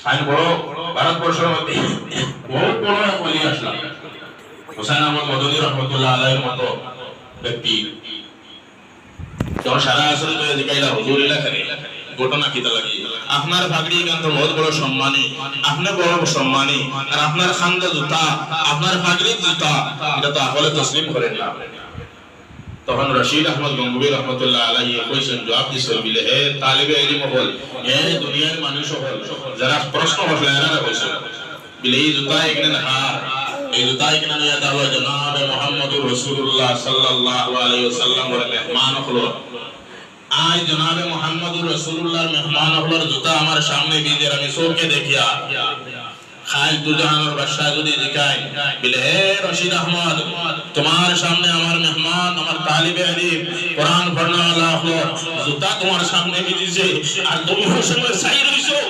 আমি বড় ভারতবর্ষের মধ্যে বহুত বড় ওলি আসলাম হুসাইন আহমদ মদনী রহমতুল্লাহ আলাইহির মতো ব্যক্তি যখন সারা আসর তো জিকাইলা হুজুর এলাকায় ঘটনা কিতা লাগি আপনার পাগড়ি গান তো বহুত বড় সম্মানী আপনি বড় সম্মানী আর আপনার খান্দা জুতা আপনার পাগড়ি জুতা এটা তো আসলে তসলিম করেন না তখন রশিদ আহমদ গঙ্গুবী রহমতুল্লাহ আলাইহি কইছেন জবাব দিছে বিলে হে তালিবে ইলম হল হে দুনিয়ার মানুষ হল যারা প্রশ্ন করলে এরা কইছে বিলে এই জুতা এখানে না এই জুতা এখানে নিয়ে দাও জনাব মুহাম্মদুর রাসূলুল্লাহ সাল্লাল্লাহু আলাইহি ওয়াসাল্লাম এর মেহমান হলো আজ জনাবে মুহাম্মদুর রাসূলুল্লাহর মেহমান হলোর জুতা আমার সামনে বিজের আমি চোখে দেখিয়া খাল দুজাহানের বাদশাহ যদি জিকায় বলে হে রশিদ আহমদ তোমার সামনে আমার মেহমান আমার তালিবে ইলম কোরআন পড়নেওয়ালা হলো জুতা তোমার সামনে বিজেছে আর তুমি ওর সঙ্গে সাই রইছো